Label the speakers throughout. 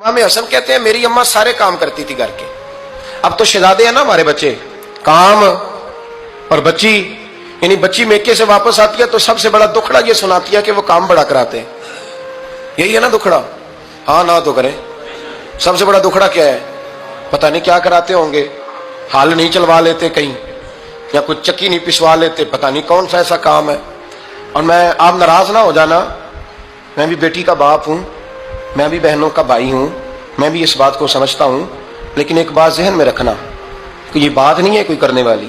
Speaker 1: امام حسن کہتے ہیں میری اماں سارے کام کرتی تھی گھر کے. اب تو شہزادے ہیں نا ہمارے بچے, کام اور بچی, یعنی بچی میکے سے واپس آتی ہے تو سب سے بڑا دکھڑا یہ سناتی ہے کہ وہ کام بڑا کراتے ہیں. یہی ہے نا دکھڑا؟ ہاں نہ تو کریں. سب سے بڑا دکھڑا کیا ہے؟ پتہ نہیں کیا کراتے ہوں گے, ہال نہیں چلوا لیتے کہیں, یا کچھ چکی نہیں پسوا لیتے, پتہ نہیں کون سا ایسا کام ہے. اور میں, آپ ناراض نہ ہو جانا, میں بھی بیٹی کا باپ ہوں, میں بھی بہنوں کا بھائی ہوں, میں بھی اس بات کو سمجھتا ہوں, لیکن ایک بات ذہن میں رکھنا کہ یہ بات نہیں ہے کوئی کرنے والی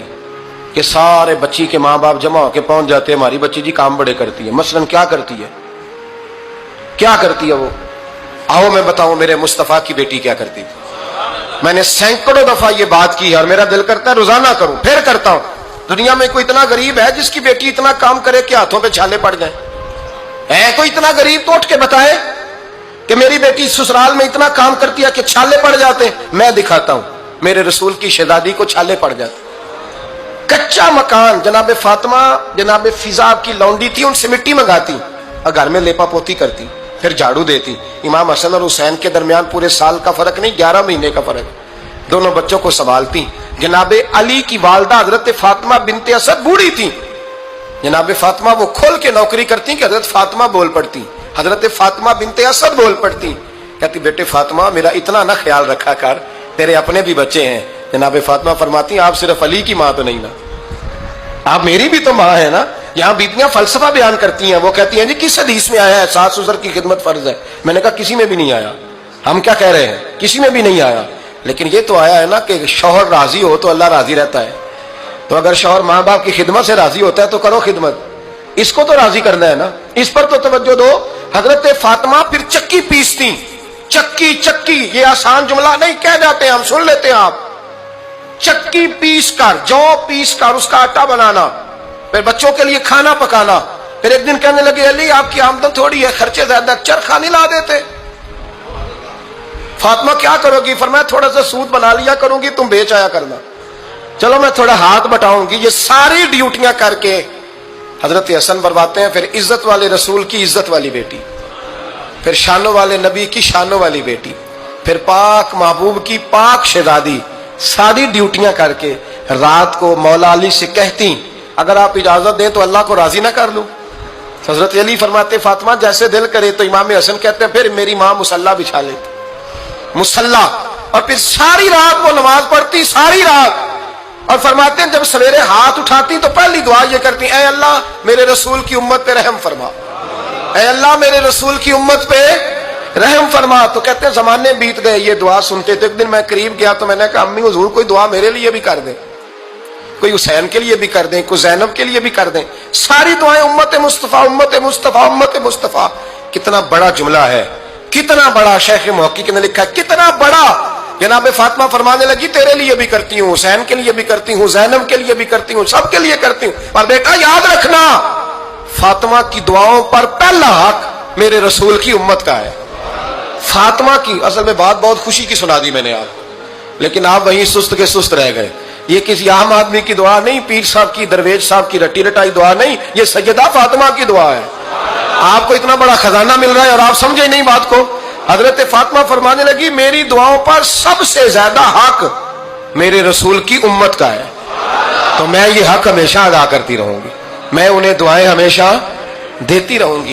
Speaker 1: کہ سارے بچی کے ماں باپ جمع ہو کے پہنچ جاتے ہیں ہماری بچی جی کام بڑے کرتی ہے. مثلاً کیا کرتی ہے, کیا کرتی ہے وہ؟ آؤ میں بتاؤں میرے مصطفیٰ کی بیٹی کیا کرتی تھی. میں نے سینکڑوں دفعہ یہ بات کی اور میرا دل کرتا ہے روزانہ کروں, پھر کرتا ہوں. دنیا میں کوئی اتنا غریب ہے جس کی بیٹی اتنا کام کرے کہ ہاتھوں پہ چھالے پڑ جائیں؟ ہے کوئی اتنا غریب تو اٹھ کے بتائے کہ میری بیٹی سسرال میں اتنا کام کرتی ہے کہ چھالے پڑ جاتے ہیں. میں دکھاتا ہوں, میرے رسول کی شہزادی کو چھالے پڑ جاتے. کچا مکان, جناب فاطمہ جناب فضا کی لونڈی تھی, ان سے مٹی منگاتی اور گھر میں لیپا پوتی کرتی, پھر جھاڑو دیتی. امام حسن اور حسین کے درمیان پورے سال کا فرق نہیں, 11 مہینے کا فرق. دونوں بچوں کو سنبھالتی. جناب علی کی والدہ حضرت فاطمہ بنت اسد بوڑھی تھی. جناب فاطمہ وہ کھول کے نوکری کرتی کہ حضرت فاطمہ بول پڑتی, حضرت فاطمہ بنت اسد بول پڑتی. کہتی بیٹے فاطمہ میرا اتنا نہ خیال رکھا کر, تیرے اپنے بھی بچے ہیں. جناب فاطمہ فرماتی آپ صرف علی کی ماں تو نہیں نا, آپ میری بھی تو ماں ہے نا. یہاں بیبیاں فلسفہ بیان کرتی ہیں, وہ کہتی ہیں جی کس حدیث میں آیا ہے ساس سسر کی خدمت فرض ہے؟ میں نے کہا کسی میں بھی نہیں آیا. ہم کیا کہہ رہے ہیں, کسی میں بھی نہیں آیا, لیکن یہ تو آیا ہے نا کہ شوہر راضی ہو تو اللہ راضی رہتا ہے. تو اگر شوہر ماں باپ کی خدمت سے راضی ہوتا ہے تو کرو خدمت, اس کو تو راضی کرنا ہے نا, اس پر تو توجہ دو. حضرت فاطمہ پھر چکی پیستی. چکی چکی یہ آسان جملہ نہیں, کہہ جاتے ہیں ہم, سن لیتے ہیں آپ. چکی پیس کر, جو پیس کر اس کا آٹا بنانا, پھر بچوں کے لیے کھانا پکانا. پھر ایک دن کہنے لگے علی آپ کی آمدن تھوڑی ہے, خرچے زیادہ, چرخا نہیں لا دیتے. فاطمہ کیا کرو گی؟ فرمایا تھوڑا سا سود بنا لیا کروں گی, تم بیچ آیا کرنا. چلو میں تھوڑا ہاتھ بٹاؤں گی. یہ ساری ڈیوٹیاں کر کے حضرت حسن برواتے ہیں. پھر عزت والے رسول کی عزت والی بیٹی, پھر شانوں والے نبی کی شانوں والی بیٹی, پھر پاک محبوب کی پاک شہزادی, ساری ڈیوٹیاں کر کے رات کو مولا علی سے کہتی اگر آپ اجازت دیں تو اللہ کو راضی نہ کر لوں. حضرت علی فرماتے فاطمہ جیسے دل کرے. تو امام حسن کہتے ہیں پھر میری ماں مصلی بچھا لیتی, مصلی, اور پھر ساری رات وہ نماز پڑھتی, ساری رات. اور فرماتے ہیں جب سویرے ہاتھ اٹھاتی تو پہلی دعا یہ کرتی اے اللہ میرے رسول کی امت پہ رحم فرما, اے اللہ میرے رسول کی امت پہ رحم فرما. تو کہتے ہیں زمانے بیت گئے یہ دعا سنتے. تو ایک دن میں قریب گیا تو میں نے کہا امی حضور کوئی دعا میرے لیے بھی کر دیں, کوئی حسین کے لیے بھی کر دیں, کوئی زینب کے لیے بھی کر دیں. ساری دعائیں امت مصطفیٰ امت مصطفیٰ امت مصطفیٰ. کتنا بڑا جملہ ہے, کتنا بڑا. شیخ محقق نے لکھا کتنا بڑا. جناب فاطمہ فرمانے لگی تیرے لیے بھی کرتی ہوں, حسین کے لیے بھی کرتی ہوں, زینب کے لیے بھی کرتی ہوں, سب کے لیے کرتی ہوں. اور بیٹا یاد رکھنا فاطمہ کی دعاؤں پر پہلا حق میرے رسول کی امت کا ہے. فاطمہ کی اصل میں بات بہت خوشی کی سنا دی میں نے آپ, لیکن آپ وہیں سست کے سست رہ گئے. یہ کسی عام آدمی کی دعا نہیں, پیر صاحب کی, درویش صاحب کی رٹی رٹائی دعا نہیں, یہ سیدہ فاطمہ کی دعا ہے. آپ کو اتنا بڑا خزانہ مل رہا ہے اور آپ سمجھے نہیں بات کو. حضرت فاطمہ فرمانے لگی میری دعاؤں پر سب سے زیادہ حق میرے رسول کی امت کا ہے, تو میں یہ حق ہمیشہ ادا کرتی رہوں گی, میں انہیں دعائیں ہمیشہ دیتی رہوں گی.